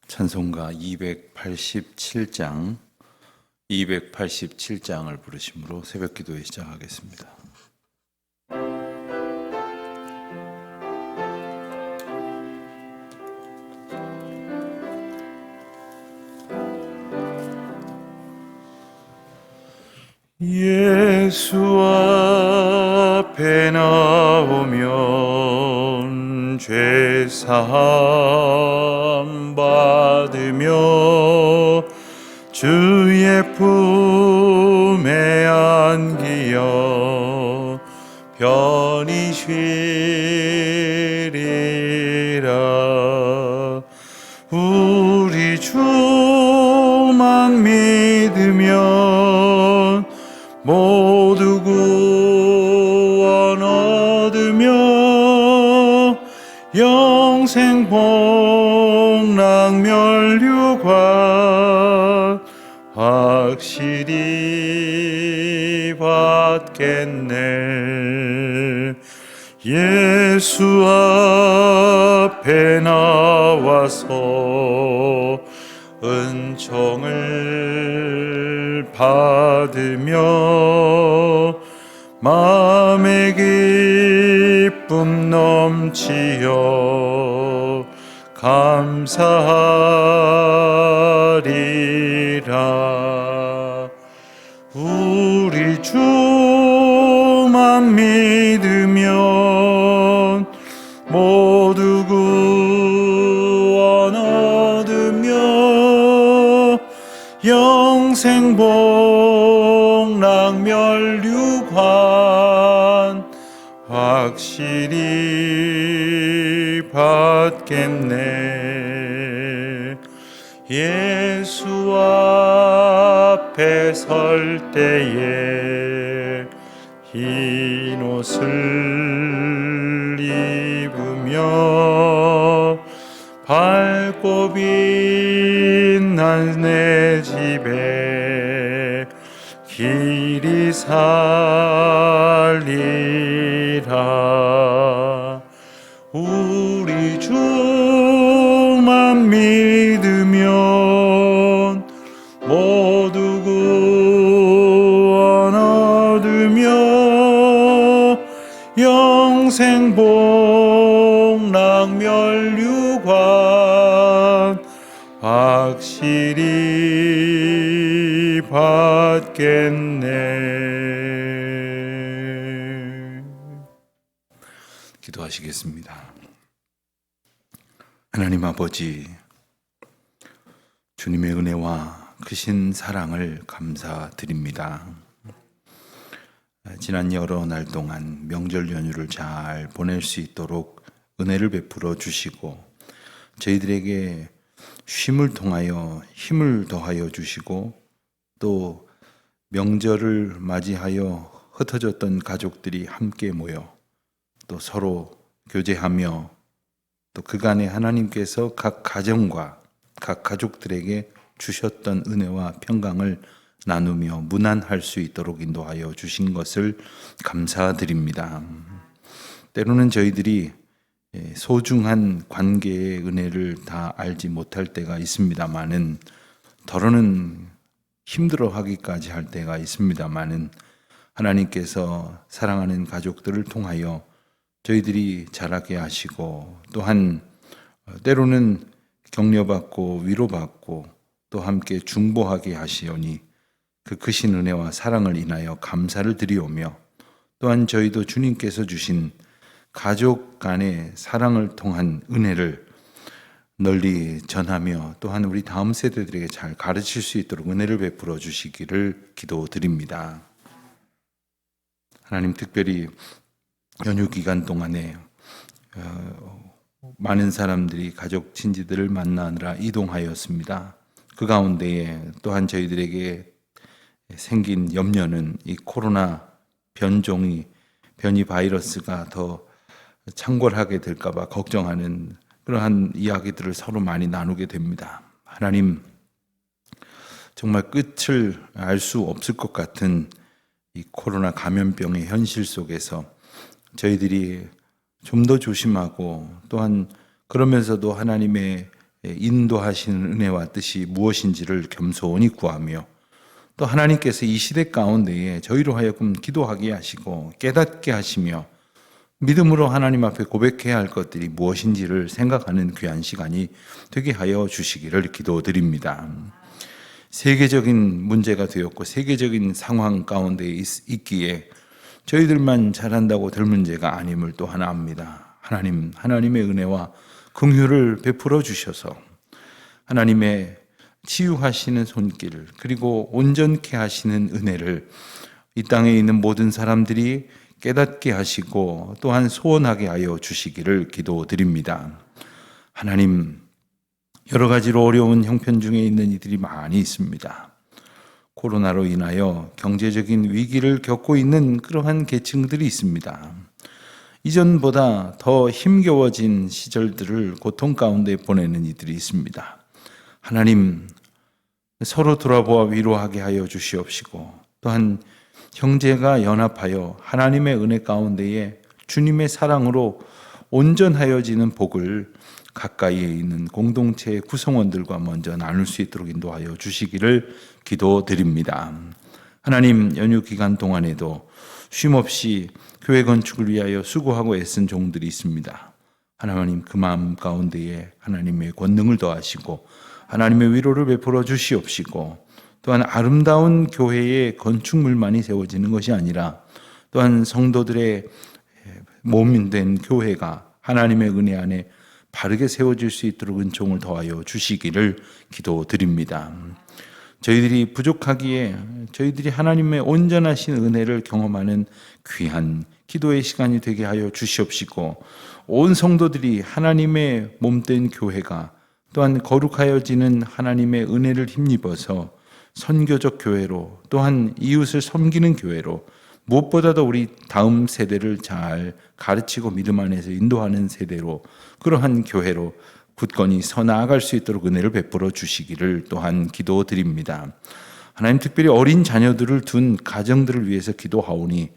찬송가 287장을 부르심으로 새벽기도에 시작하겠습니다. 예수 앞에 나오면 죄사함 받으며 주의 품에 안기어 편히 쉬리라. 우리 주만 믿으면 모두 구원 얻으며 영생 복락 면류관 확실히 받겠네. 예수 앞에 나와서 은총을 받으며 마음의 기쁨 넘치어 감사하리라. 우리 주만 믿으면 모두 구원 얻으며 영생 복락 면류관 확실히 받겠네. 예수 앞에 설 때에 흰 옷을 입으며 밝고 빛난 내 집에 길이 살리라. 우리 주만 믿으면 모두 구원 얻으며 영생 복락 면류관 확실히 받겠네. 기도하시겠습니다. 하나님 아버지, 주님의 은혜와 크신 사랑을 감사드립니다. 지난 여러 날 동안 명절 연휴를 잘 보낼 수 있도록 은혜를 베풀어 주시고 저희들에게 쉼을 통하여 힘을 더하여 주시고 또 명절을 맞이하여 흩어졌던 가족들이 함께 모여 또 서로 교제하며 또 그간에 하나님께서 각 가정과 각 가족들에게 주셨던 은혜와 평강을 나누며 문안할 수 있도록 인도하여 주신 것을 감사드립니다. 때로는 저희들이 소중한 관계의 은혜를 다 알지 못할 때가 있습니다마는 더러는 힘들어하기까지 할 때가 있습니다마는 하나님께서 사랑하는 가족들을 통하여 저희들이 자라게 하시고 또한 때로는 격려받고 위로받고 또 함께 중보하게 하시오니 그 크신 은혜와 사랑을 인하여 감사를 드리오며 또한 저희도 주님께서 주신 가족 간의 사랑을 통한 은혜를 널리 전하며 또한 우리 다음 세대들에게 잘 가르칠 수 있도록 은혜를 베풀어 주시기를 기도드립니다. 하나님, 특별히 연휴 기간 동안에 많은 사람들이 가족 친지들을 만나느라 이동하였습니다. 그 가운데에 또한 저희들에게 생긴 염려는 이 코로나 변이 바이러스가 더 창궐하게 될까 봐 걱정하는 그러한 이야기들을 서로 많이 나누게 됩니다. 하나님, 정말 끝을 알 수 없을 것 같은 이 코로나 감염병의 현실 속에서 저희들이 좀 더 조심하고 또한 그러면서도 하나님의 인도하시는 은혜와 뜻이 무엇인지를 겸손히 구하며 또 하나님께서 이 시대 가운데에 저희로 하여금 기도하게 하시고 깨닫게 하시며 믿음으로 하나님 앞에 고백해야 할 것들이 무엇인지를 생각하는 귀한 시간이 되게 하여 주시기를 기도드립니다. 세계적인 문제가 되었고 세계적인 상황 가운데 있기에 저희들만 잘한다고 될 문제가 아님을 또 하나 압니다. 하나님의 은혜와 긍휼을 베풀어 주셔서 하나님의 치유하시는 손길 그리고 온전케 하시는 은혜를 이 땅에 있는 모든 사람들이 깨닫게 하시고 또한 소원하게 하여 주시기를 기도드립니다. 하나님, 여러 가지로 어려운 형편 중에 있는 이들이 많이 있습니다. 코로나로 인하여 경제적인 위기를 겪고 있는 그러한 계층들이 있습니다. 이전보다 더 힘겨워진 시절들을 고통 가운데 보내는 이들이 있습니다. 하나님, 서로 돌아보아 위로하게 하여 주시옵시고 또한 형제가 연합하여 하나님의 은혜 가운데에 주님의 사랑으로 온전하여지는 복을 가까이에 있는 공동체의 구성원들과 먼저 나눌 수 있도록 인도하여 주시기를 기도드립니다. 하나님, 연휴 기간 동안에도 쉼없이 교회 건축을 위하여 수고하고 애쓴 종들이 있습니다. 하나님, 그 마음 가운데에 하나님의 권능을 더하시고 하나님의 위로를 베풀어 주시옵시고 또한 아름다운 교회의 건축물만이 세워지는 것이 아니라 또한 성도들의 몸된 교회가 하나님의 은혜 안에 바르게 세워질 수 있도록 은총을 더하여 주시기를 기도드립니다. 저희들이 부족하기에 저희들이 하나님의 온전하신 은혜를 경험하는 귀한 기도의 시간이 되게 하여 주시옵시고 온 성도들이 하나님의 몸된 교회가 또한 거룩하여지는 하나님의 은혜를 힘입어서 선교적 교회로 또한 이웃을 섬기는 교회로 무엇보다도 우리 다음 세대를 잘 가르치고 믿음 안에서 인도하는 세대로 그러한 교회로 굳건히 서 나아갈 수 있도록 은혜를 베풀어 주시기를 또한 기도드립니다. 하나님, 특별히 어린 자녀들을 둔 가정들을 위해서 기도하오니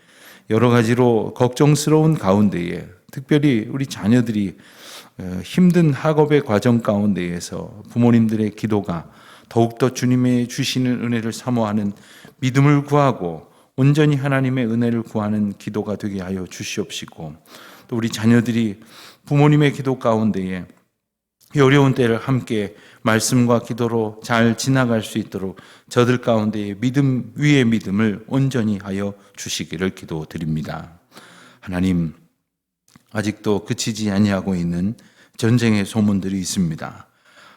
여러 가지로 걱정스러운 가운데에 특별히 우리 자녀들이 힘든 학업의 과정 가운데에서 부모님들의 기도가 더욱더 주님의 주시는 은혜를 사모하는 믿음을 구하고 온전히 하나님의 은혜를 구하는 기도가 되게 하여 주시옵시고 또 우리 자녀들이 부모님의 기도 가운데에 이 어려운 때를 함께 말씀과 기도로 잘 지나갈 수 있도록 저들 가운데에 믿음 위의 믿음을 온전히 하여 주시기를 기도드립니다. 하나님, 아직도 그치지 아니하고 있는 전쟁의 소문들이 있습니다.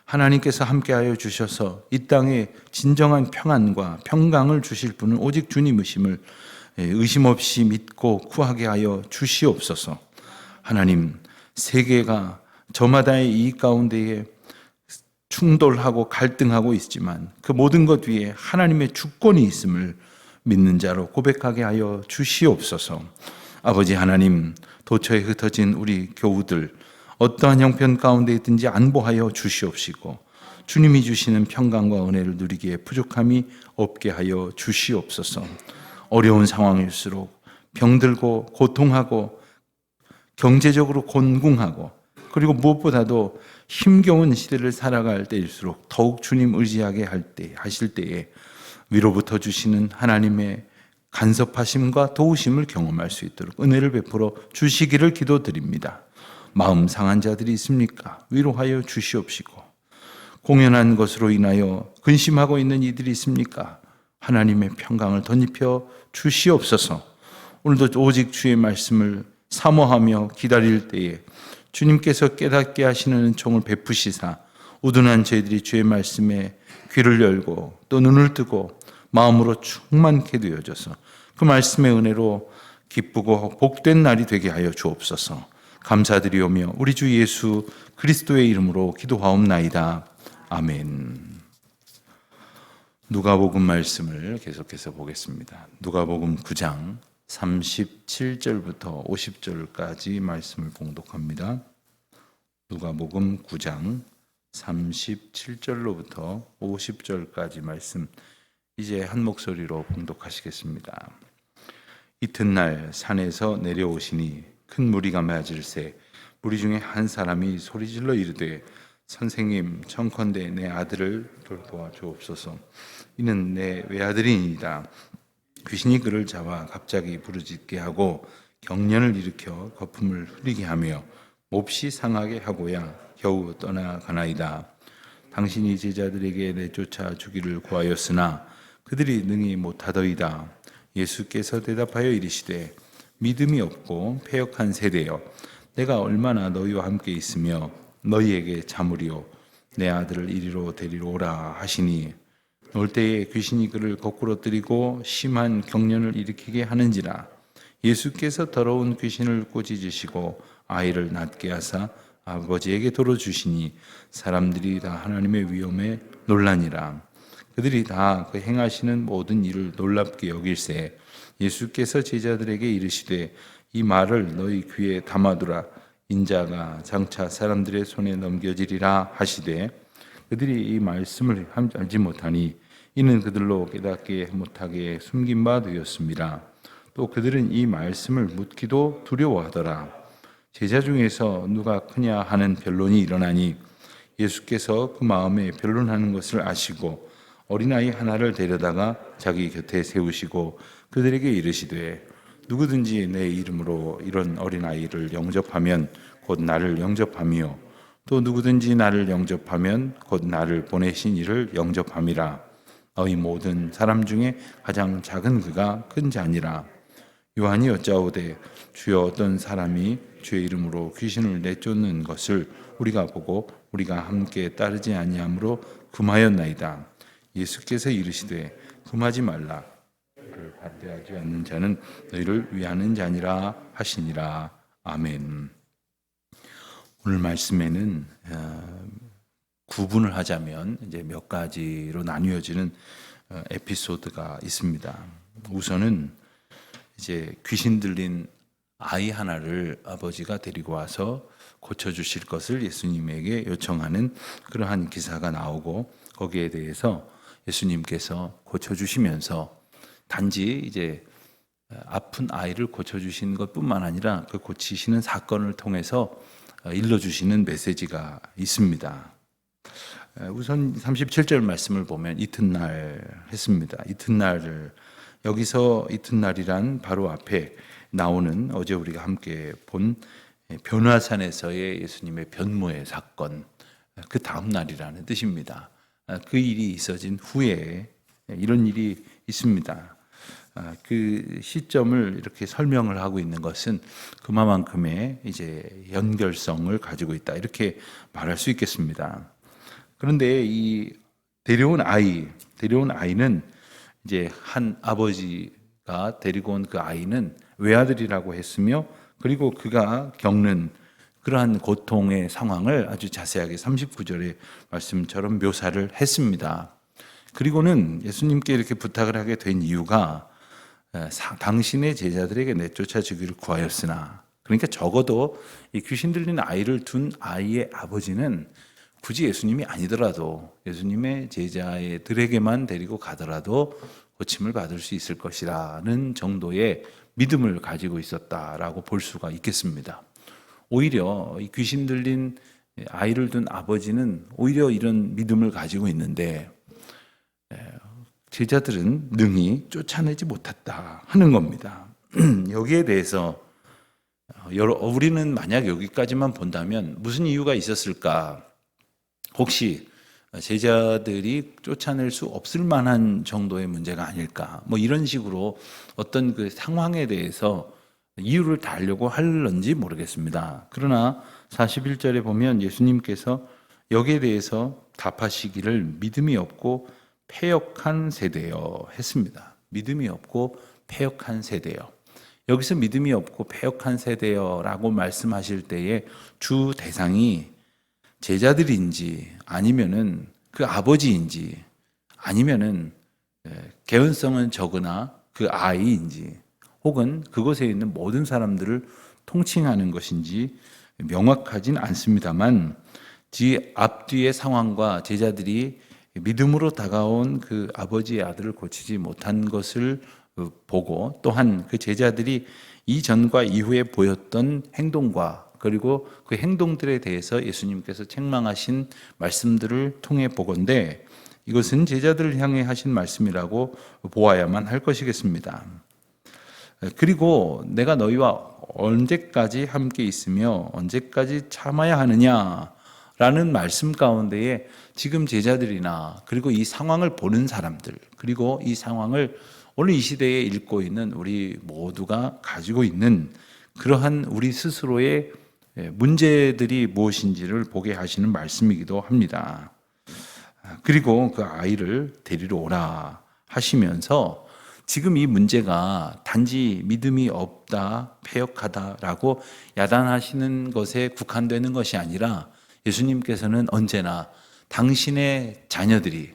하나님께서 함께하여 주셔서 이 땅에 진정한 평안과 평강을 주실 분은 오직 주님이심을 의심 없이 믿고 구하게 하여 주시옵소서. 하나님, 세계가 저마다의 이 가운데에 충돌하고 갈등하고 있지만 그 모든 것 위에 하나님의 주권이 있음을 믿는 자로 고백하게 하여 주시옵소서. 아버지 하나님, 도처에 흩어진 우리 교우들 어떠한 형편 가운데 있든지 안보하여 주시옵시고 주님이 주시는 평강과 은혜를 누리기에 부족함이 없게 하여 주시옵소서. 어려운 상황일수록 병들고 고통하고 경제적으로 곤궁하고 그리고 무엇보다도 힘겨운 시대를 살아갈 때일수록 더욱 주님 의지하게 하실 때에 위로부터 주시는 하나님의 간섭하심과 도우심을 경험할 수 있도록 은혜를 베풀어 주시기를 기도드립니다. 마음 상한 자들이 있습니까? 위로하여 주시옵시고 공연한 것으로 인하여 근심하고 있는 이들이 있습니까? 하나님의 평강을 덧입혀 주시옵소서. 오늘도 오직 주의 말씀을 사모하며 기다릴 때에 주님께서 깨닫게 하시는 은총을 베푸시사 우둔한 저희들이 주의 말씀에 귀를 열고 또 눈을 뜨고 마음으로 충만케 되어져서 그 말씀의 은혜로 기쁘고 복된 날이 되게 하여 주옵소서. 감사드리오며 우리 주 예수 그리스도의 이름으로 기도하옵나이다. 아멘. 누가복음 말씀을 계속해서 보겠습니다. 누가복음 9장 37절부터 50절까지 말씀을 봉독합니다. 누가복음 9장 37절로부터 50절까지 말씀 이제 한 목소리로 봉독하시겠습니다. 이튿날 산에서 내려오시니 큰 무리가 맞을새 무리 중에 한 사람이 소리질러 이르되 선생님, 청컨대 내 아들을 돌보아 주옵소서. 이는 내 외아들이니이다. 귀신이 그를 잡아 갑자기 부르짖게 하고 경련을 일으켜 거품을 흐리게 하며 몹시 상하게 하고야 겨우 떠나가나이다. 당신이 제자들에게 내쫓아 주기를 구하였으나 그들이 능히 못하더이다. 예수께서 대답하여 이르시되 믿음이 없고 패역한 세대여, 내가 얼마나 너희와 함께 있으며 너희에게 참으리요. 내 아들을 이리로 데리러 오라 하시니 놀 때에 귀신이 그를 거꾸로 뜨리고 심한 경련을 일으키게 하는지라. 예수께서 더러운 귀신을 꾸짖으시고 아이를 낫게 하사 아버지에게 돌어주시니 사람들이 다 하나님의 위엄에 놀라니라. 그들이 다 그 행하시는 모든 일을 놀랍게 여길세 예수께서 제자들에게 이르시되 이 말을 너희 귀에 담아두라. 인자가 장차 사람들의 손에 넘겨지리라 하시되 그들이 이 말씀을 알지 못하니 이는 그들로 깨닫게 못하게 숨긴 바 되었습니다. 또 그들은 이 말씀을 묻기도 두려워하더라. 제자 중에서 누가 크냐 하는 변론이 일어나니 예수께서 그 마음에 변론하는 것을 아시고 어린아이 하나를 데려다가 자기 곁에 세우시고 그들에게 이르시되 누구든지 내 이름으로 이런 어린아이를 영접하면 곧 나를 영접함이요 또 누구든지 나를 영접하면 곧 나를 보내신 이를 영접함이라. 너희 모든 사람 중에 가장 작은 그가 큰 자니라. 요한이 여짜오되 주여 어떤 사람이 주의 이름으로 귀신을 내쫓는 것을 우리가 보고 우리가 함께 따르지 아니하므로 금하였나이다. 예수께서 이르시되 금하지 말라. 그를 반대하지 않는 자는 너희를 위하는 자니라 하시니라. 아멘. 오늘 말씀에는 구분을 하자면 이제 몇 가지로 나뉘어지는 에피소드가 있습니다. 우선은 이제 귀신 들린 아이 하나를 아버지가 데리고 와서 고쳐주실 것을 예수님에게 요청하는 그러한 기사가 나오고 거기에 대해서 예수님께서 고쳐주시면서 단지 이제 아픈 아이를 고쳐주시는 것뿐만 아니라 그 고치시는 사건을 통해서 일러주시는 메시지가 있습니다. 우선 37절 말씀을 보면 이튿날 했습니다. 이튿날을 여기서 이튿날이란 바로 앞에 나오는 어제 우리가 함께 본 변화산에서의 예수님의 변모의 사건 그 다음 날이라는 뜻입니다. 그 일이 있어진 후에 이런 일이 있습니다. 그 시점을 이렇게 설명을 하고 있는 것은 그만큼의 이제 연결성을 가지고 있다 이렇게 말할 수 있겠습니다. 그런데 이 데려온 아이는 이제 한 아버지가 데리고 온 그 아이는 외아들이라고 했으며 그리고 그가 겪는 그러한 고통의 상황을 아주 자세하게 39절의 말씀처럼 묘사를 했습니다. 그리고는 예수님께 이렇게 부탁을 하게 된 이유가 당신의 제자들에게 내쫓아 주기를 구하였으나, 그러니까 적어도 이 귀신 들린 아이를 둔 아이의 아버지는 굳이 예수님이 아니더라도 예수님의 제자들에게만 데리고 가더라도 고침을 받을 수 있을 것이라는 정도의 믿음을 가지고 있었다라고 볼 수가 있겠습니다. 오히려 이 귀신 들린 아이를 둔 아버지는 오히려 이런 믿음을 가지고 있는데 제자들은 능히 쫓아내지 못했다 하는 겁니다. 여기에 대해서 우리는 만약 여기까지만 본다면 무슨 이유가 있었을까? 혹시 제자들이 쫓아낼 수 없을 만한 정도의 문제가 아닐까? 뭐 이런 식으로 어떤 그 상황에 대해서 이유를 달려고 할런지 모르겠습니다. 그러나 41절에 보면 예수님께서 여기에 대해서 답하시기를 믿음이 없고 패역한 세대여 했습니다. 믿음이 없고 패역한 세대여. 여기서 믿음이 없고 패역한 세대여라고 말씀하실 때에 주 대상이 제자들인지 아니면은 그 아버지인지 아니면은 개연성은 적으나 그 아이인지 혹은 그곳에 있는 모든 사람들을 통칭하는 것인지 명확하진 않습니다만 앞뒤의 상황과 제자들이 믿음으로 다가온 그 아버지의 아들을 고치지 못한 것을 보고 또한 그 제자들이 이전과 이후에 보였던 행동과 그리고 그 행동들에 대해서 예수님께서 책망하신 말씀들을 통해 보건대 이것은 제자들을 향해 하신 말씀이라고 보아야만 할 것이겠습니다. 그리고 내가 너희와 언제까지 함께 있으며 언제까지 참아야 하느냐라는 말씀 가운데에 지금 제자들이나 그리고 이 상황을 보는 사람들 그리고 이 상황을 오늘 이 시대에 읽고 있는 우리 모두가 가지고 있는 그러한 우리 스스로의 문제들이 무엇인지를 보게 하시는 말씀이기도 합니다. 그리고 그 아이를 데리러 오라 하시면서 지금 이 문제가 단지 믿음이 없다, 패역하다라고 야단하시는 것에 국한되는 것이 아니라 예수님께서는 언제나 당신의 자녀들이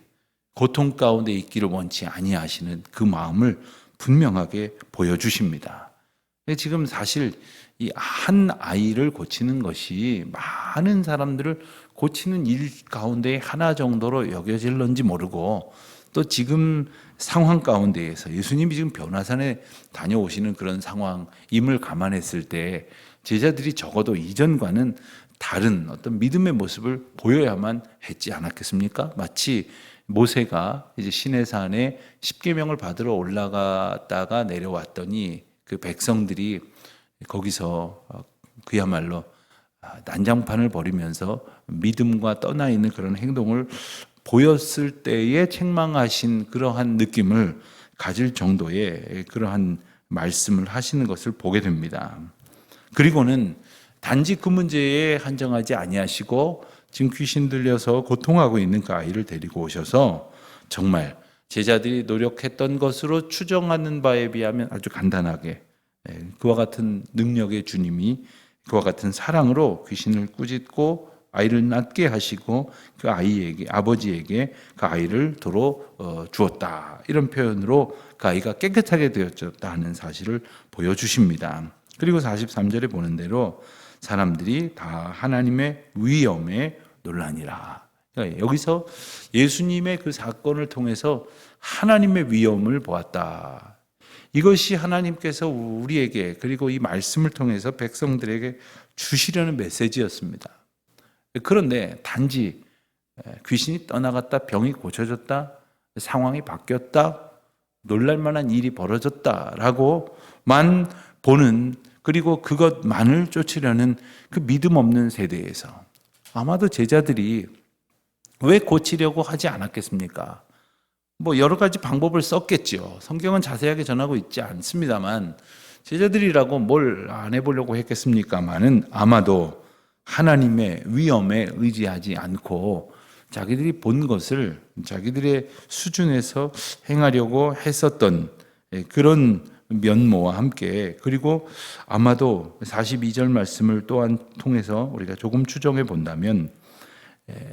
고통 가운데 있기를 원치 아니하시는 그 마음을 분명하게 보여주십니다. 지금 사실 이 한 아이를 고치는 것이 많은 사람들을 고치는 일 가운데 하나 정도로 여겨질런지 모르고 또 지금 상황 가운데에서 예수님이 지금 변화산에 다녀오시는 그런 상황임을 감안했을 때 제자들이 적어도 이전과는 다른 어떤 믿음의 모습을 보여야만 했지 않았겠습니까? 마치 모세가 이제 시내산에 십계명을 받으러 올라갔다가 내려왔더니 그 백성들이 거기서 그야말로 난장판을 벌이면서 믿음과 떠나 있는 그런 행동을 보였을 때에 책망하신 그러한 느낌을 가질 정도의 그러한 말씀을 하시는 것을 보게 됩니다. 그리고는 단지 그 문제에 한정하지 아니하시고 지금 귀신 들려서 고통하고 있는 그 아이를 데리고 오셔서 정말 제자들이 노력했던 것으로 추정하는 바에 비하면 아주 간단하게 그와 같은 능력의 주님이 그와 같은 사랑으로 귀신을 꾸짖고 아이를 낫게 하시고 그 아이에게 아버지에게 그 아이를 도로 주었다. 이런 표현으로 그 아이가 깨끗하게 되었다 하는 사실을 보여주십니다. 그리고 43절에 보는 대로 사람들이 다 하나님의 위엄에 놀라니라. 그러니까 여기서 예수님의 그 사건을 통해서 하나님의 위엄을 보았다. 이것이 하나님께서 우리에게 그리고 이 말씀을 통해서 백성들에게 주시려는 메시지였습니다. 그런데 단지 귀신이 떠나갔다, 병이 고쳐졌다, 상황이 바뀌었다, 놀랄만한 일이 벌어졌다라고만 보는 그리고 그것만을 쫓으려는 그 믿음 없는 세대에서 아마도 제자들이 왜 고치려고 하지 않았겠습니까? 뭐 여러 가지 방법을 썼겠죠. 성경은 자세하게 전하고 있지 않습니다만 제자들이라고 뭘 안 해보려고 했겠습니까만은 아마도 하나님의 위엄에 의지하지 않고 자기들이 본 것을 자기들의 수준에서 행하려고 했었던 그런 면모와 함께 그리고 아마도 42절 말씀을 또한 통해서 우리가 조금 추정해 본다면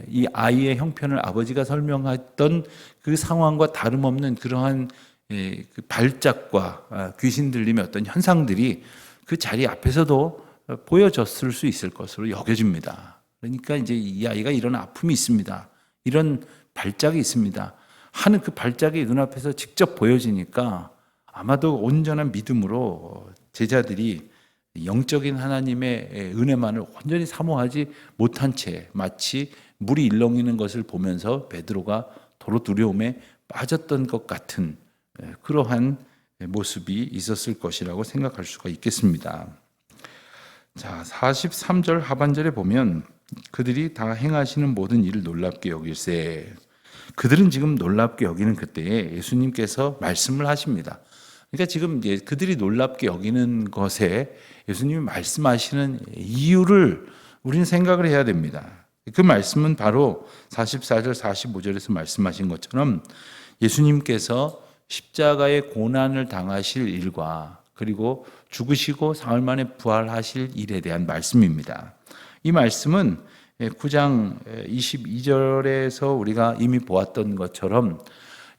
이 아이의 형편을 아버지가 설명했던 그 상황과 다름없는 그러한 그 발작과 귀신 들림의 어떤 현상들이 그 자리 앞에서도 보여졌을 수 있을 것으로 여겨집니다. 그러니까 이제 이 아이가 이런 아픔이 있습니다. 이런 발작이 있습니다. 하는 그 발작이 눈앞에서 직접 보여지니까 아마도 온전한 믿음으로 제자들이 영적인 하나님의 은혜만을 온전히 사모하지 못한 채 마치 물이 일렁이는 것을 보면서 베드로가 도로 두려움에 빠졌던 것 같은 그러한 모습이 있었을 것이라고 생각할 수가 있겠습니다. 자, 43절 하반절에 보면 그들이 다 행하시는 모든 일을 놀랍게 여길세. 그들은 지금 놀랍게 여기는 그때에 예수님께서 말씀을 하십니다. 그러니까 지금 그들이 놀랍게 여기는 것에 예수님이 말씀하시는 이유를 우리는 생각을 해야 됩니다. 그 말씀은 바로 44절 45절에서 말씀하신 것처럼 예수님께서 십자가의 고난을 당하실 일과 그리고 죽으시고 사흘 만에 부활하실 일에 대한 말씀입니다. 이 말씀은 9장 22절에서 우리가 이미 보았던 것처럼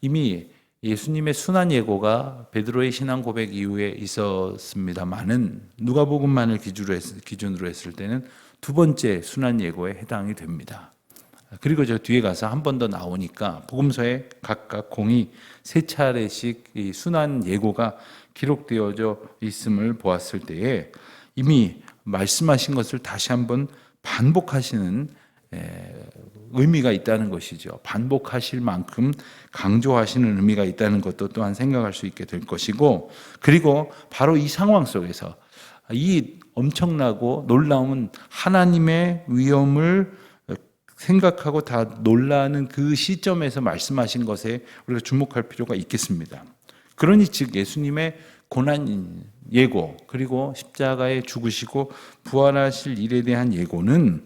이미 예수님의 순환 예고가 베드로의 신앙 고백 이후에 있었습니다만은 누가복음만을 기준으로 했을 때는 두 번째 순환 예고에 해당이 됩니다. 그리고 저 뒤에 가서 한 번 더 나오니까 복음서에 각각 공이 세 차례씩 이 순환 예고가 기록되어져 있음을 보았을 때에 이미 말씀하신 것을 다시 한번 반복하시는 의미가 있다는 것이죠. 반복하실 만큼 강조하시는 의미가 있다는 것도 또한 생각할 수 있게 될 것이고, 그리고 바로 이 상황 속에서 이 엄청나고 놀라운 하나님의 위엄을 생각하고 다 놀라는 그 시점에서 말씀하신 것에 우리가 주목할 필요가 있겠습니다. 그러니 즉 예수님의 고난 예고, 그리고 십자가에 죽으시고 부활하실 일에 대한 예고는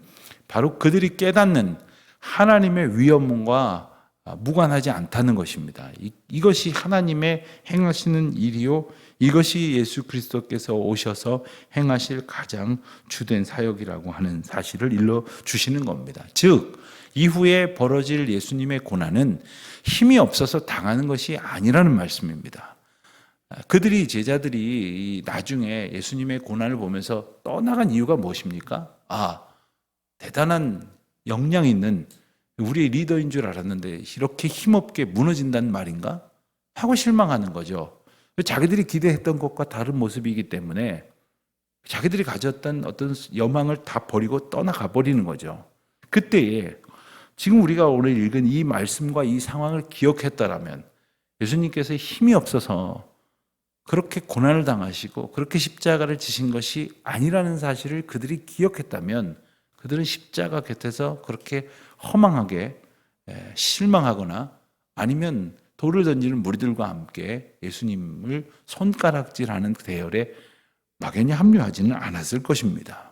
바로 그들이 깨닫는 하나님의 위엄과 무관하지 않다는 것입니다. 이것이 하나님의 행하시는 일이요, 이것이 예수 그리스도께서 오셔서 행하실 가장 주된 사역이라고 하는 사실을 일러 주시는 겁니다. 즉 이후에 벌어질 예수님의 고난은 힘이 없어서 당하는 것이 아니라는 말씀입니다. 그들이, 제자들이 나중에 예수님의 고난을 보면서 떠나간 이유가 무엇입니까? 대단한 역량 있는 우리의 리더인 줄 알았는데 이렇게 힘없게 무너진다는 말인가? 하고 실망하는 거죠. 자기들이 기대했던 것과 다른 모습이기 때문에 자기들이 가졌던 어떤 여망을 다 버리고 떠나가 버리는 거죠. 그때에 지금 우리가 오늘 읽은 이 말씀과 이 상황을 기억했다라면 예수님께서 힘이 없어서 그렇게 고난을 당하시고 그렇게 십자가를 지신 것이 아니라는 사실을 그들이 기억했다면 그들은 십자가 곁에서 그렇게 허망하게 실망하거나 아니면 돌을 던지는 무리들과 함께 예수님을 손가락질하는 대열에 막연히 합류하지는 않았을 것입니다.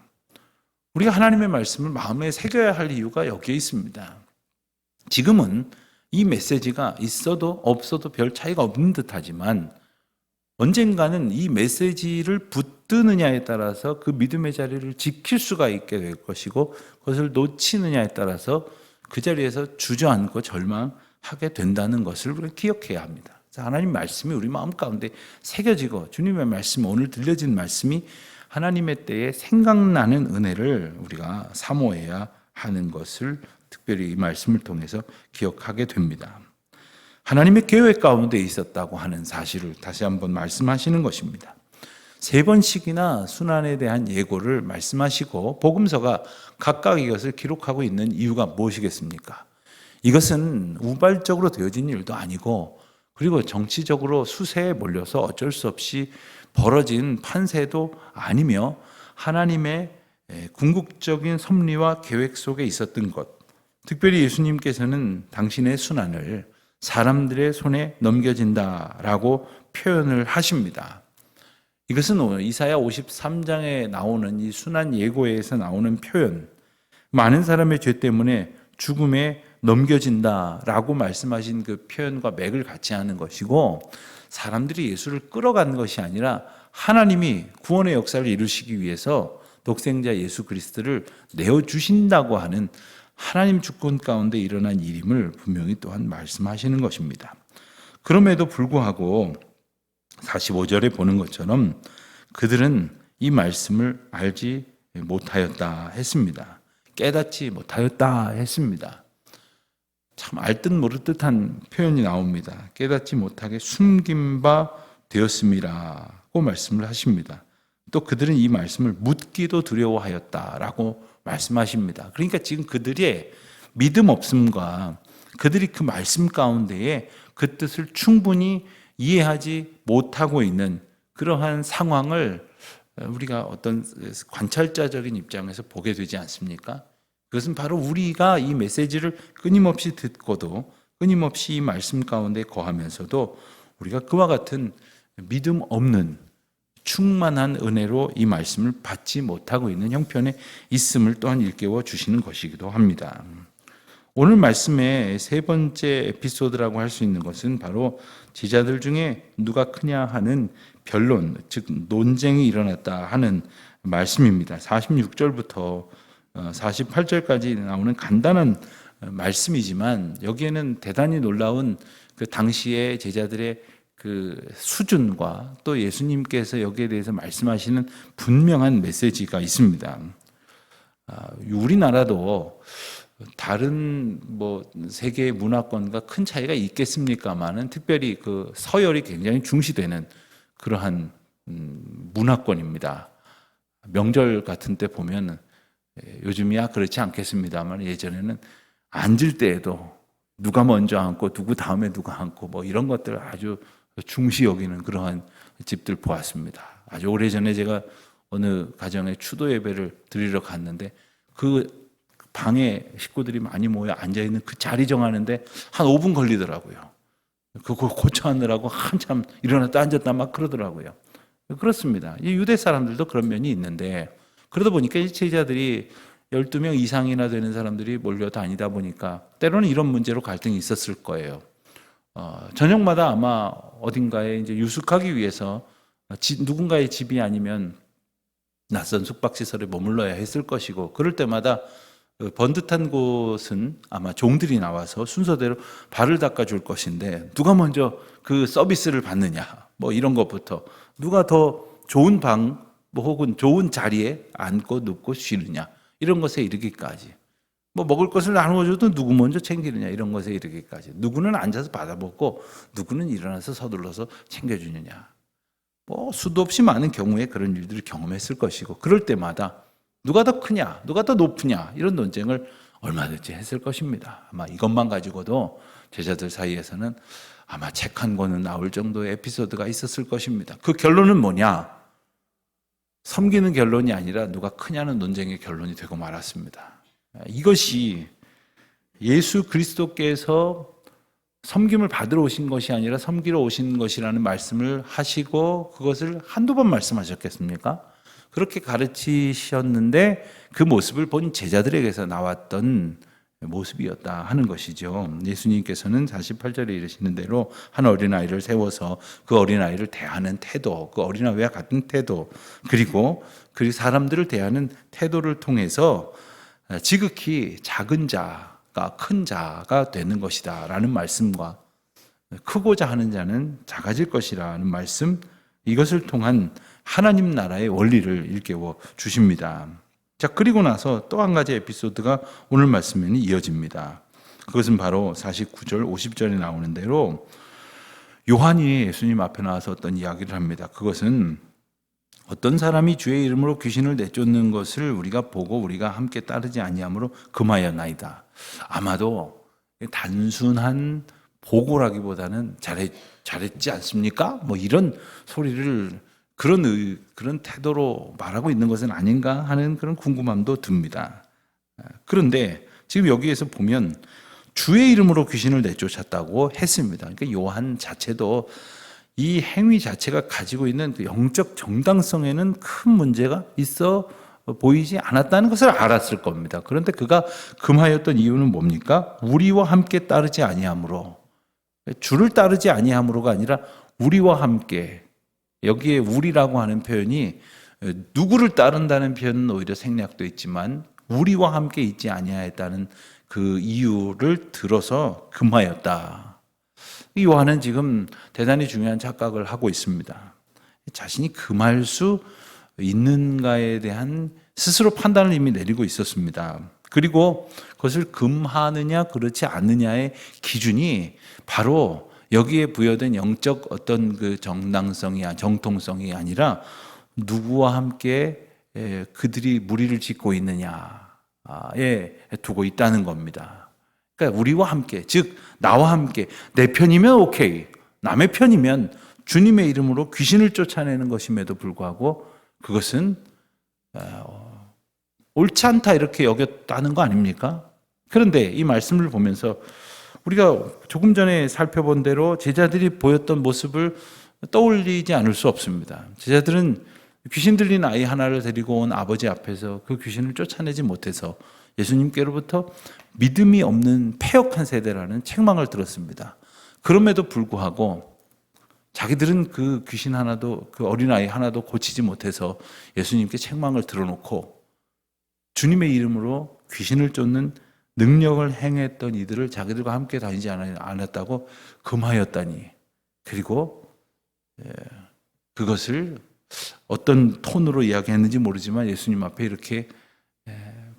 우리가 하나님의 말씀을 마음에 새겨야 할 이유가 여기에 있습니다. 지금은 이 메시지가 있어도 없어도 별 차이가 없는 듯하지만 언젠가는 이 메시지를 붙드느냐에 따라서 그 믿음의 자리를 지킬 수가 있게 될 것이고, 그것을 놓치느냐에 따라서 그 자리에서 주저앉고 절망하게 된다는 것을 우리가 기억해야 합니다. 하나님 말씀이 우리 마음 가운데 새겨지고 주님의 말씀, 오늘 들려진 말씀이 하나님의 때에 생각나는 은혜를 우리가 사모해야 하는 것을 특별히 이 말씀을 통해서 기억하게 됩니다. 하나님의 계획 가운데 있었다고 하는 사실을 다시 한번 말씀하시는 것입니다. 3번씩이나 순환에 대한 예고를 말씀하시고 복음서가 각각 이것을 기록하고 있는 이유가 무엇이겠습니까? 이것은 우발적으로 되어진 일도 아니고, 그리고 정치적으로 수세에 몰려서 어쩔 수 없이 벌어진 판세도 아니며 하나님의 궁극적인 섭리와 계획 속에 있었던 것, 특별히 예수님께서는 당신의 순환을 사람들의 손에 넘겨진다라고 표현을 하십니다. 이것은 이사야 53장에 나오는 이 순환 예고에서 나오는 표현, 많은 사람의 죄 때문에 죽음에 넘겨진다라고 말씀하신 그 표현과 맥을 같이 하는 것이고, 사람들이 예수를 끌어간 것이 아니라 하나님이 구원의 역사를 이루시기 위해서 독생자 예수 그리스도를 내어주신다고 하는 하나님 주권 가운데 일어난 일임을 분명히 또한 말씀하시는 것입니다. 그럼에도 불구하고 45절에 보는 것처럼 그들은 이 말씀을 알지 못하였다 했습니다. 깨닫지 못하였다 했습니다. 참 알듯 모를 듯한 표현이 나옵니다. 깨닫지 못하게 숨긴 바 되었음이라고 말씀을 하십니다. 또 그들은 이 말씀을 묻기도 두려워하였다라고 말씀하십니다. 그러니까 지금 그들의 믿음 없음과 그들이 그 말씀 가운데에 그 뜻을 충분히 이해하지 못하고 있는 그러한 상황을 우리가 어떤 관찰자적인 입장에서 보게 되지 않습니까? 그것은 바로 우리가 이 메시지를 끊임없이 듣고도 끊임없이 이 말씀 가운데 거하면서도 우리가 그와 같은 믿음 없는 충만한 은혜로 이 말씀을 받지 못하고 있는 형편에 있음을 또한 일깨워 주시는 것이기도 합니다. 오늘 말씀의 3번째 에피소드라고 할 수 있는 것은 바로 제자들 중에 누가 크냐 하는 변론, 즉 논쟁이 일어났다 하는 말씀입니다. 46절부터 48절까지 나오는 간단한 말씀이지만 여기에는 대단히 놀라운 그 당시의 제자들의 그 수준과 또 예수님께서 여기에 대해서 말씀하시는 분명한 메시지가 있습니다. 우리나라도 다른 세계의 문화권과 큰 차이가 있겠습니까만은 특별히 그 서열이 굉장히 중시되는 그러한 문화권입니다. 명절 같은 때 보면 요즘이야 그렇지 않겠습니다만 예전에는 앉을 때에도 누가 먼저 앉고 누구 다음에 누가 앉고 뭐 이런 것들 아주 중시 여기는 그러한 집들 보았습니다. 아주 오래전에 제가 어느 가정에 추도 예배를 드리러 갔는데 그 방에 식구들이 많이 모여 앉아있는 그 자리 정하는데 한 5분 걸리더라고요. 그거 고쳐하느라고 한참 일어났다 앉았다 막 그러더라고요. 그렇습니다. 이 유대 사람들도 그런 면이 있는데 그러다 보니까 이 제자들이 12명 이상이나 되는 사람들이 몰려 다니다 보니까 때로는 이런 문제로 갈등이 있었을 거예요. 저녁마다 아마 어딘가에 이제 유숙하기 위해서 누군가의 집이 아니면 낯선 숙박시설에 머물러야 했을 것이고 그럴 때마다 번듯한 곳은 아마 종들이 나와서 순서대로 발을 닦아줄 것인데 누가 먼저 그 서비스를 받느냐 뭐 이런 것부터 누가 더 좋은 방 뭐 혹은 좋은 자리에 앉고 눕고 쉬느냐 이런 것에 이르기까지 뭐 먹을 것을 나누어줘도 누구 먼저 챙기느냐 이런 것에 이르기까지 누구는 앉아서 받아먹고 누구는 일어나서 서둘러서 챙겨주느냐 뭐 수도 없이 많은 경우에 그런 일들을 경험했을 것이고 그럴 때마다 누가 더 크냐 누가 더 높으냐 이런 논쟁을 얼마든지 했을 것입니다. 아마 이것만 가지고도 제자들 사이에서는 아마 책 한 권은 나올 정도의 에피소드가 있었을 것입니다. 그 결론은 뭐냐? 섬기는 결론이 아니라 누가 크냐는 논쟁의 결론이 되고 말았습니다. 이것이 예수 그리스도께서 섬김을 받으러 오신 것이 아니라 섬기러 오신 것이라는 말씀을 하시고 그것을 한두 번 말씀하셨겠습니까? 그렇게 가르치셨는데 그 모습을 본 제자들에게서 나왔던 모습이었다 하는 것이죠. 예수님께서는 48절에 이르시는 대로 한 어린아이를 세워서 그 어린아이를 대하는 태도, 그 어린아이와 같은 태도, 그리고 그 사람들을 대하는 태도를 통해서 지극히 작은 자가 큰 자가 되는 것이다 라는 말씀과 크고자 하는 자는 작아질 것이라는 말씀, 이것을 통한 하나님 나라의 원리를 일깨워 주십니다. 자, 그리고 나서 또 한 가지 에피소드가 오늘 말씀에는 이어집니다. 그것은 바로 49절, 50절에 나오는 대로 요한이 예수님 앞에 나와서 어떤 이야기를 합니다. 그것은 어떤 사람이 주의 이름으로 귀신을 내쫓는 것을 우리가 보고 우리가 함께 따르지 아니함으로 금하였나이다. 아마도 단순한 보고라기보다는 잘했지 않습니까? 뭐 이런 소리를 그런 태도로 말하고 있는 것은 아닌가 하는 그런 궁금함도 듭니다. 그런데 지금 여기에서 보면 주의 이름으로 귀신을 내쫓았다고 했습니다. 그러니까 요한 자체도 이 행위 자체가 가지고 있는 그 영적 정당성에는 큰 문제가 있어 보이지 않았다는 것을 알았을 겁니다. 그런데 그가 금하였던 이유는 뭡니까? 우리와 함께 따르지 아니함으로, 주를 따르지 아니함으로가 아니라 우리와 함께, 여기에 우리라고 하는 표현이 누구를 따른다는 표현은 오히려 생략도 있지만 우리와 함께 있지 아니하였다는 그 이유를 들어서 금하였다. 요한은 지금 대단히 중요한 착각을 하고 있습니다. 자신이 금할 수 있는가에 대한 스스로 판단을 이미 내리고 있었습니다. 그리고 그것을 금하느냐 그렇지 않느냐의 기준이 바로 여기에 부여된 영적 어떤 그 정통성이 아니라 누구와 함께 그들이 무리를 짓고 있느냐에 두고 있다는 겁니다. 그러니까 우리와 함께, 즉 나와 함께 내 편이면 오케이, 남의 편이면 주님의 이름으로 귀신을 쫓아내는 것임에도 불구하고 그것은 옳지 않다 이렇게 여겼다는 거 아닙니까? 그런데 이 말씀을 보면서 우리가 조금 전에 살펴본 대로 제자들이 보였던 모습을 떠올리지 않을 수 없습니다. 제자들은 귀신 들린 아이 하나를 데리고 온 아버지 앞에서 그 귀신을 쫓아내지 못해서 예수님께로부터 믿음이 없는 패역한 세대라는 책망을 들었습니다. 그럼에도 불구하고 자기들은 그 귀신 하나도, 그 어린아이 하나도 고치지 못해서 예수님께 책망을 들어놓고 주님의 이름으로 귀신을 쫓는 능력을 행했던 이들을 자기들과 함께 다니지 않았다고 금하였다니. 그리고 그것을 어떤 톤으로 이야기했는지 모르지만 예수님 앞에 이렇게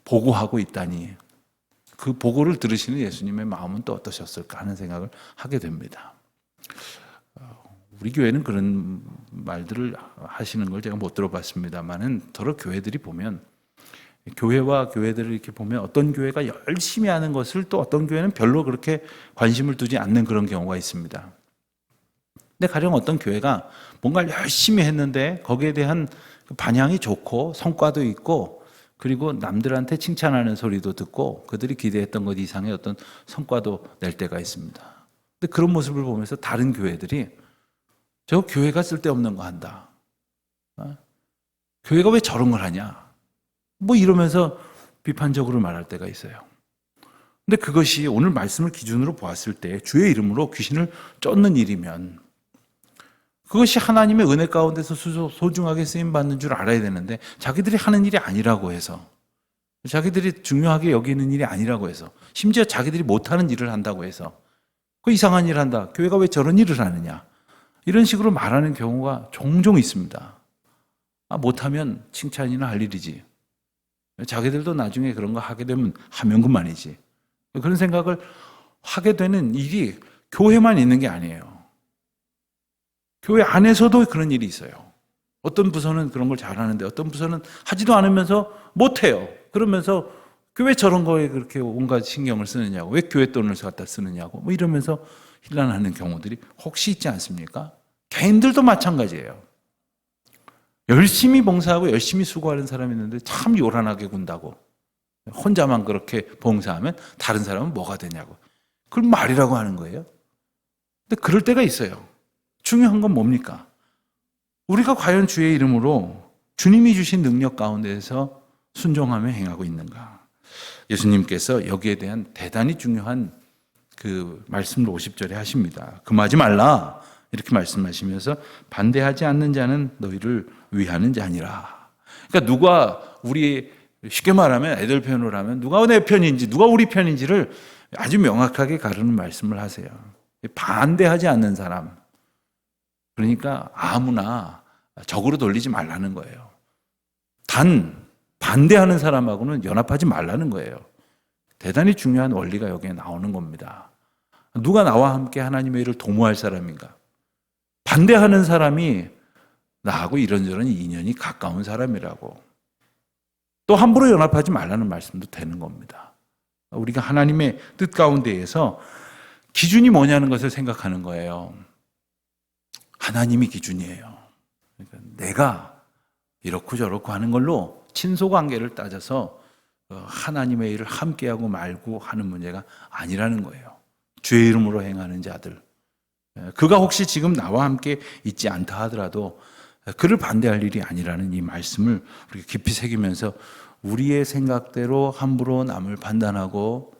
보고하고 있다니. 그 보고를 들으시는 예수님의 마음은 또 어떠셨을까 하는 생각을 하게 됩니다. 우리 교회는 그런 말들을 하시는 걸 제가 못 들어봤습니다만은 더러 교회들이 보면 교회와 교회들을 이렇게 보면 어떤 교회가 열심히 하는 것을 또 어떤 교회는 별로 그렇게 관심을 두지 않는 그런 경우가 있습니다. 근데 가령 어떤 교회가 뭔가를 열심히 했는데 거기에 대한 반향이 좋고 성과도 있고 그리고 남들한테 칭찬하는 소리도 듣고 그들이 기대했던 것 이상의 어떤 성과도 낼 때가 있습니다. 근데 그런 모습을 보면서 다른 교회들이 저 교회가 쓸데없는 거 한다. 교회가 왜 저런 걸 하냐? 뭐 이러면서 비판적으로 말할 때가 있어요. 근데 그것이 오늘 말씀을 기준으로 보았을 때 주의 이름으로 귀신을 쫓는 일이면 그것이 하나님의 은혜 가운데서 소중하게 쓰임받는 줄 알아야 되는데 자기들이 하는 일이 아니라고 해서 자기들이 중요하게 여기는 일이 아니라고 해서 심지어 자기들이 못하는 일을 한다고 해서 그 이상한 일을 한다. 교회가 왜 저런 일을 하느냐. 이런 식으로 말하는 경우가 종종 있습니다. 못하면 칭찬이나 할 일이지. 자기들도 나중에 그런 거 하게 되면 하면 그만이지. 그런 생각을 하게 되는 일이 교회만 있는 게 아니에요. 교회 안에서도 그런 일이 있어요. 어떤 부서는 그런 걸 잘하는데 어떤 부서는 하지도 않으면서 못해요. 그러면서 왜 저런 거에 그렇게 온갖 신경을 쓰느냐고, 왜 교회 돈을 갖다 쓰느냐고, 뭐 이러면서 혼란하는 경우들이 혹시 있지 않습니까? 개인들도 마찬가지예요. 열심히 봉사하고 열심히 수고하는 사람이 있는데 참 요란하게 군다고. 혼자만 그렇게 봉사하면 다른 사람은 뭐가 되냐고. 그걸 말이라고 하는 거예요. 근데 그럴 때가 있어요. 중요한 건 뭡니까? 우리가 과연 주의 이름으로 주님이 주신 능력 가운데에서 순종하며 행하고 있는가? 예수님께서 여기에 대한 대단히 중요한 그 말씀을 50절에 하십니다. 금하지 말라. 이렇게 말씀하시면서 반대하지 않는 자는 너희를 위하는 자니라. 그러니까 누가 우리 쉽게 말하면 애들 편으로 하면 누가 내 편인지 누가 우리 편인지를 아주 명확하게 가르는 말씀을 하세요. 반대하지 않는 사람. 그러니까 아무나 적으로 돌리지 말라는 거예요. 단 반대하는 사람하고는 연합하지 말라는 거예요. 대단히 중요한 원리가 여기에 나오는 겁니다. 누가 나와 함께 하나님의 일을 도모할 사람인가? 반대하는 사람이 나하고 이런저런 인연이 가까운 사람이라고. 또 함부로 연합하지 말라는 말씀도 되는 겁니다. 우리가 하나님의 뜻 가운데에서 기준이 뭐냐는 것을 생각하는 거예요. 하나님이 기준이에요. 그러니까 내가 이렇고 저렇고 하는 걸로 친소관계를 따져서 하나님의 일을 함께하고 말고 하는 문제가 아니라는 거예요. 주의 이름으로 행하는 자들. 그가 혹시 지금 나와 함께 있지 않다 하더라도 그를 반대할 일이 아니라는 이 말씀을 우리가 깊이 새기면서 우리의 생각대로 함부로 남을 판단하고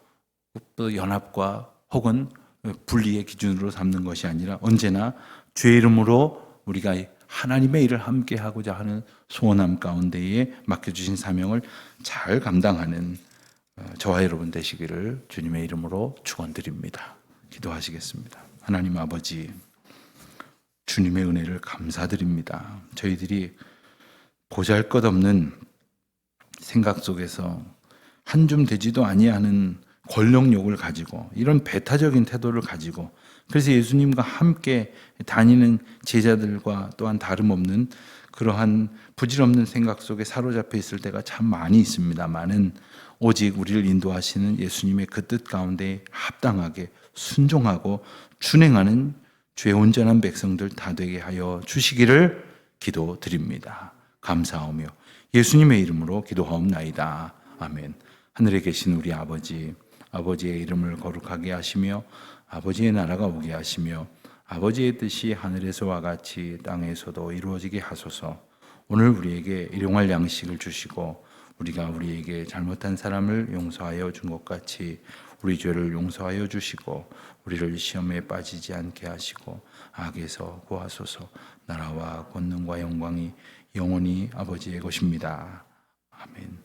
또 연합과 혹은 분리의 기준으로 삼는 것이 아니라 언제나 주의 이름으로 우리가 하나님의 일을 함께 하고자 하는 소원함 가운데에 맡겨주신 사명을 잘 감당하는 저와 여러분 되시기를 주님의 이름으로 축원드립니다. 기도하시겠습니다. 하나님 아버지, 주님의 은혜를 감사드립니다. 저희들이 보잘것없는 생각 속에서 한 줌 되지도 아니하는 권력욕을 가지고 이런 배타적인 태도를 가지고 그래서 예수님과 함께 다니는 제자들과 또한 다름없는 그러한 부질없는 생각 속에 사로잡혀 있을 때가 참 많이 있습니다만은 오직 우리를 인도하시는 예수님의 그 뜻 가운데 합당하게 순종하고 준행하는 죄 온전한 백성들 다 되게 하여 주시기를 기도드립니다. 감사하며 예수님의 이름으로 기도하옵나이다. 아멘. 하늘에 계신 우리 아버지, 아버지의 이름을 거룩하게 하시며 아버지의 나라가 오게 하시며 아버지의 뜻이 하늘에서와 같이 땅에서도 이루어지게 하소서. 오늘 우리에게 일용할 양식을 주시고 우리가 우리에게 잘못한 사람을 용서하여 준 것 같이 우리 죄를 용서하여 주시고 우리를 시험에 빠지지 않게 하시고 악에서 구하소서. 나라와 권능과 영광이 영원히 아버지의 것입니다. 아멘.